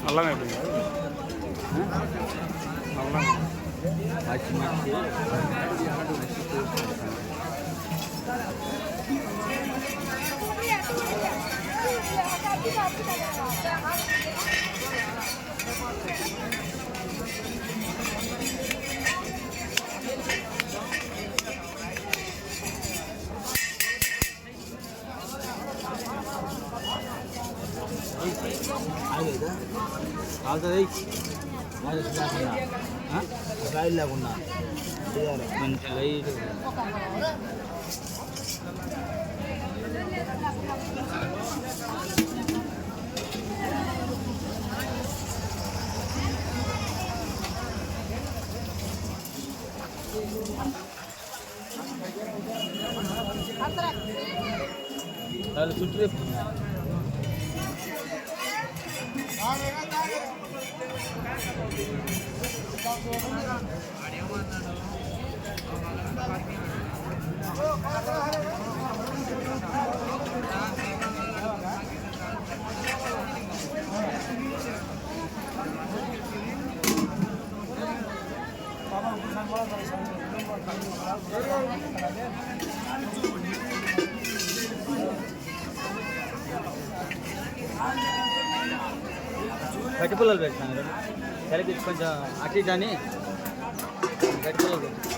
అల్లం అయిపోయింది అల్లం పచ్చిమిర్చి రాయిల్ లేకుండా మంచి లైట్ చుట్టూ గట్టి పుల్లలు పెడతాను కలిపి కొంచెం అటు ఇటు అని గట్టి పుల్లలు పెడతాను.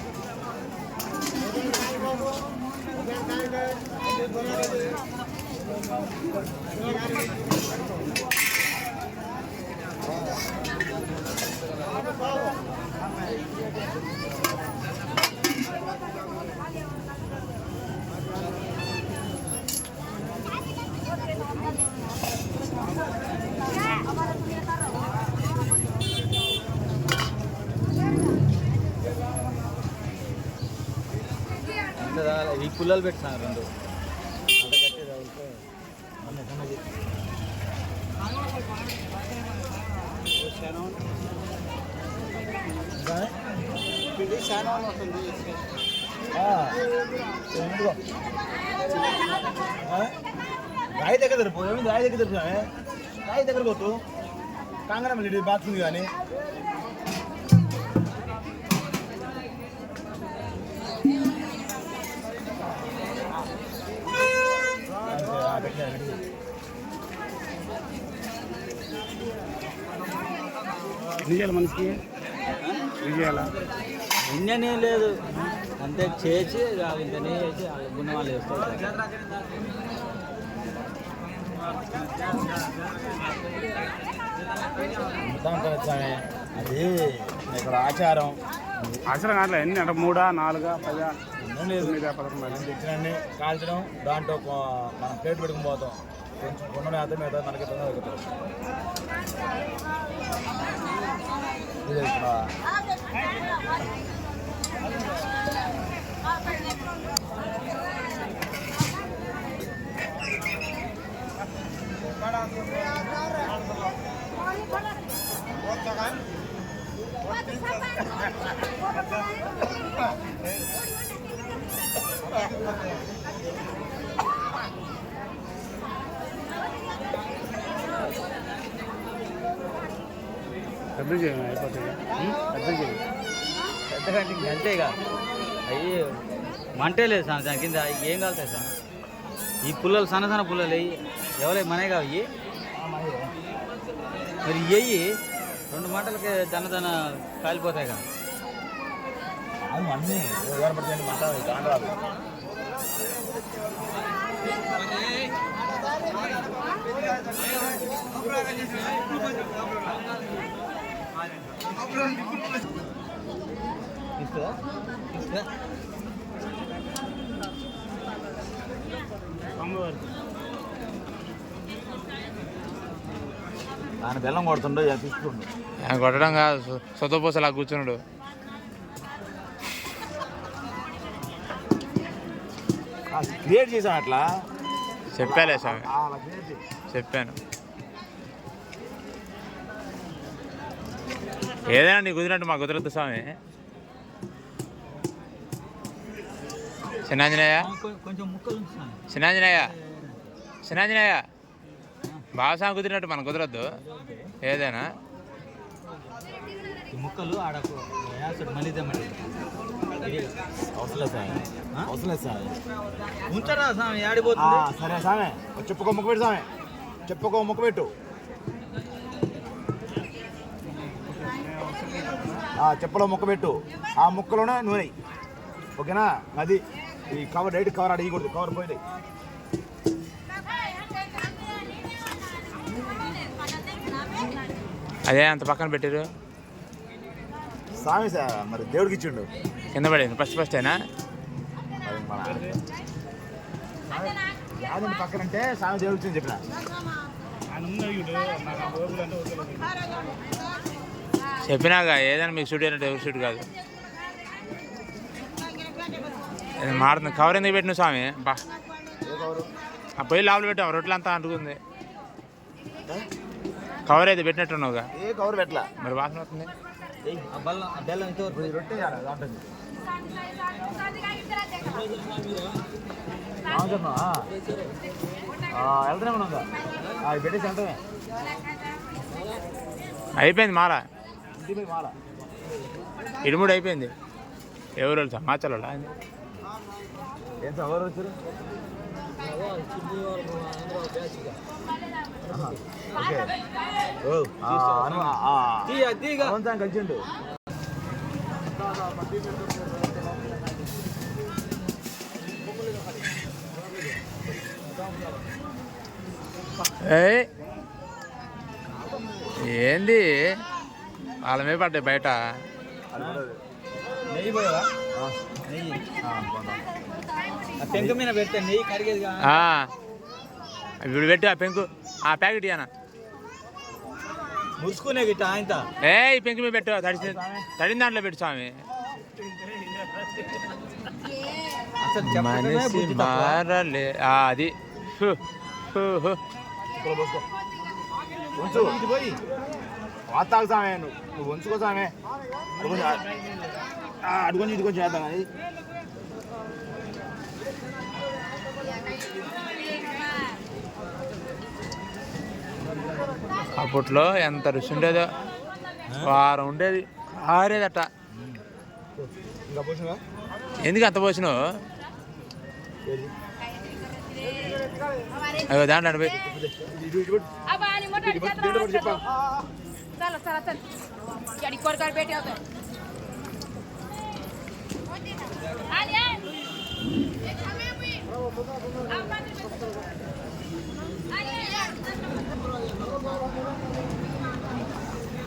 ఈ పుల్లలు పెడతాను రెండు రాయి దగ్గర తెరిపోయి రాయి దగ్గర తెరిపోయా రాయి దగ్గర పోతూ కాంగనం బాత్రూమ్ కానీ చేయాలి మనిషికి చేయాలా నిన్ననే లేదు అంతే చేసి ఇంతనే చేసి గున్న వాళ్ళు వేస్తారు. అది ఇక్కడ ఆచారం కావట్లేదు ఎన్ని అంటే 3, 4, 10 తెచ్చినండి కాల్చడం దాంట్లో మనం ప్లేట్ పెట్టుకుని పోతాం కొంచెం కొండ అర్థం మీద మనకి తొందరగా ఇది ఇక్కడ పెద్ద చేయండి అయిపోతుంది పెద్ద చేయండి పెద్దగా అంతేగా అవి మంటే లేదు సార్ దాని కింద ఏం కాలుతాయి సార్ ఈ పుల్లలు సన్న పుల్లలు అయ్యి ఎవరై మనే కావు మరి ఇవి 2 మంటలకి దన కాలిపోతాయి కదా అన్నీ ఏర్పడుతుంది మంట కాండ్రాలు ఆయన బెల్లం కొడుతుండో తీసుకుండు ఆయన కొట్టడం కాదు సొత్తపోస అలా కూర్చున్నాడు. క్రియేట్ చేసాం అట్లా చెప్పాలే స్వామి చెప్పాను. ఏదైనా నీ కుదిరినట్టు మాకు కుదరద్దు స్వామి. చిన్నాంజనేయ కొంచెం ముక్కలు ఉంచుతాను. చిన్నాంజనేయ బాగా కుదిరినట్టు మనకు కుదరద్దు. ఏదైనా ఈ ముక్కలు ఆడకు మళ్ళీ అవసరం సార్, అవసరం సార్. ఉంచరా స్వామి ఆడిపోతుంది. సరే సామె, చెప్పుకో ముక్క పెట్టు సామె, చెప్పుకో ముక్క పెట్టు. చెప్పులో ముక్క పెట్టు, ఆ ముక్కలోనే నూనె. ఓకేనా? అది ఈ కవర్ డైట్ కవర్ అడిగకూడదు, కవర్ పోయి. అదే అంత పక్కన పెట్టారు సామె సార్, మరి దేవుడికి ఇచ్చిండు. కింద పడేది ఫస్ట్ అయినా యాదండి పక్కన అంటే సామె దేవుడికి ఇచ్చింది చెప్పిన. చెప్పినాక ఏదైనా మీకు షూట్ అయినట్టు ఎవరు షూట్ కాదు. మారుతుంది కవర్ ఎందుకు పెట్టిన స్వామి? బా ఆ పొయ్యి లోపల పెట్టావు, రొట్టెలు అంతా అంటుకుంది. కవర్ అయితే పెట్టినట్టున్నావుగా. ఏ కవర్ పెట్టలా, మరి వాసన వస్తుంది. రొట్టె వెళ్తూనే ఉన్నాగా, అవి పెట్టేసి వెళ్తామే. అయిపోయింది మాల, ఇంటికి మాల ఇడుముడు అయిపోయింది. ఎవరు సమాచారం ఏం సార్ ఎవరు వచ్చారు? కలిసిండు. ఏంది వాళ్ళ మీద పడ్డాయి బయట. నెయ్యి పోయావా? నెయ్యి పెంకు మీద పెడితే నెయ్యి కరిగేది. ఇప్పుడు పెట్టి ఆ పెంకు ఆ ప్యాకెట్ ఇయ్యనా మురుసుకునే గిట్ట ఆయన. ఈ పెంకు మీద పెట్టు, తడిన దాంట్లో పెట్టు స్వామి. మనిషి మారలే అది. వాతాకు సామె, నువ్వు ఉంచుకో సామె. అడుగుని ఇది కొంచెం చేద్దాం. అది అప్పట్లో ఎంత రుచి ఉండేదో, వారం ఉండేది, ఆరేదట. ఎందుకు అంత పోసినావు? అయ్యో దాంట్లో పోయి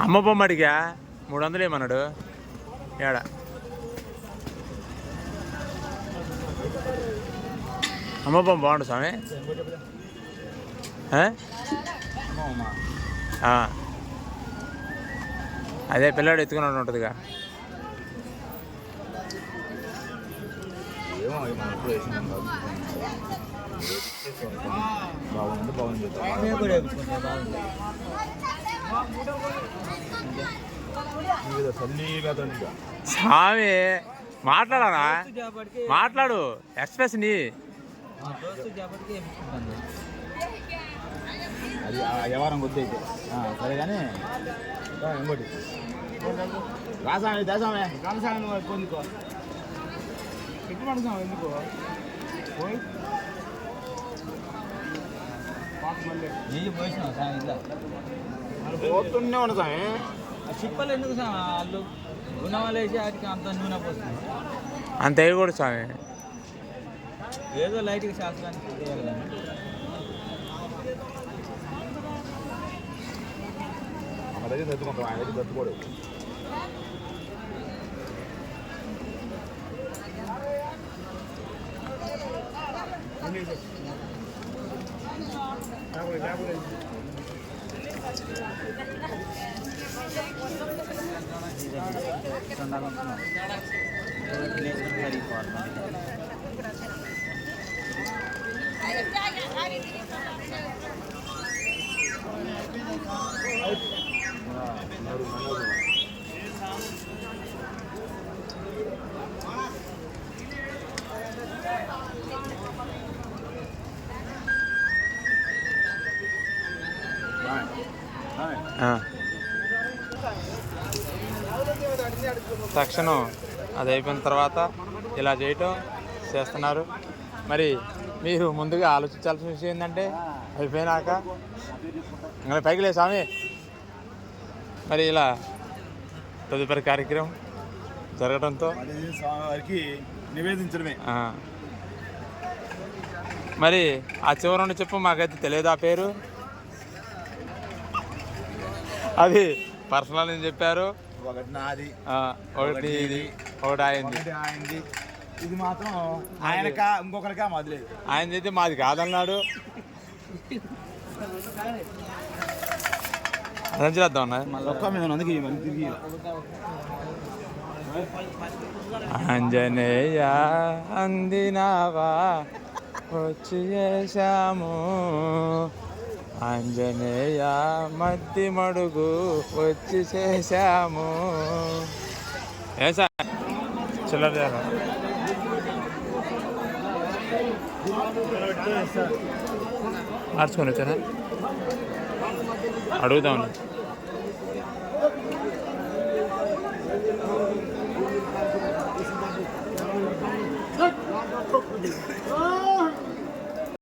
అమ్మ బొమ్మ అడిగా 300 ఏమన్నాడు. ఏడా అమ్మ బొమ్మ బాగుండు స్వామి. అదే పిల్లాడు ఎత్తుకున్నట్టు ఉంటుందిగా. బాగుంది బాగుంది. స్వామి మాట్లాడానా? మాట్లాడు, ఎక్స్ప్రెస్ నీ. అది వ్యవహారం కొద్ది అయితే సరే కానీ ఇంకోటి రాసామే దేశామే రాసామే పొందుకో పెట్టి పడుతున్నావు ఎందుకు నెయ్యి పోసినావు సార్. ఇట్లా పోతుండే ఉన్నా సామె. చిప్పలు ఎందుకు సార్? వాళ్ళు గుణవాళ్ళు వేసి వాటికి అంత నూనె పోస్తుంది. అంత వేయకూడదు స్వామి. ఏదో లైట్గా శాస్త్రానికి చేయాలి కానీ దగ్గర తెచ్చుకుంటాం. ఆయన దగ్గర తెచ్చుకోడు. తక్షణం అది అయిపోయిన తర్వాత ఇలా చేయటం చేస్తున్నారు. మరి మీరు ముందుగా ఆలోచించాల్సిన విషయం ఏంటంటే అయిపోయినాక ఇంకా పైకి లేదు స్వామి. మరి ఇలా తదుపరి కార్యక్రమం జరగడంతో వారికి నివేదించడమే. మరి ఆ చివరి నుండి చెప్పు, మాకైతే తెలియదు ఆ పేరు. అది పర్సనల్ అని చెప్పారు. ఒకటి నాది, ఒకటి ఇది, ఒకటి ఆయనది. ఇది మాత్రం ఆయనక ఇంకొకరికా మాది లేదు. ఆయన అయితే మాది కాదన్నాడు. అదని చేద్దాం ఆంజనేయ అందినావా వచ్చి చేశాము, ఆంజనేయ మధ్య మడుగు వచ్చి చేశాము. ఏ సార్ చిల్లర మార్చుకొని వచ్చారా? అడుగుదాం.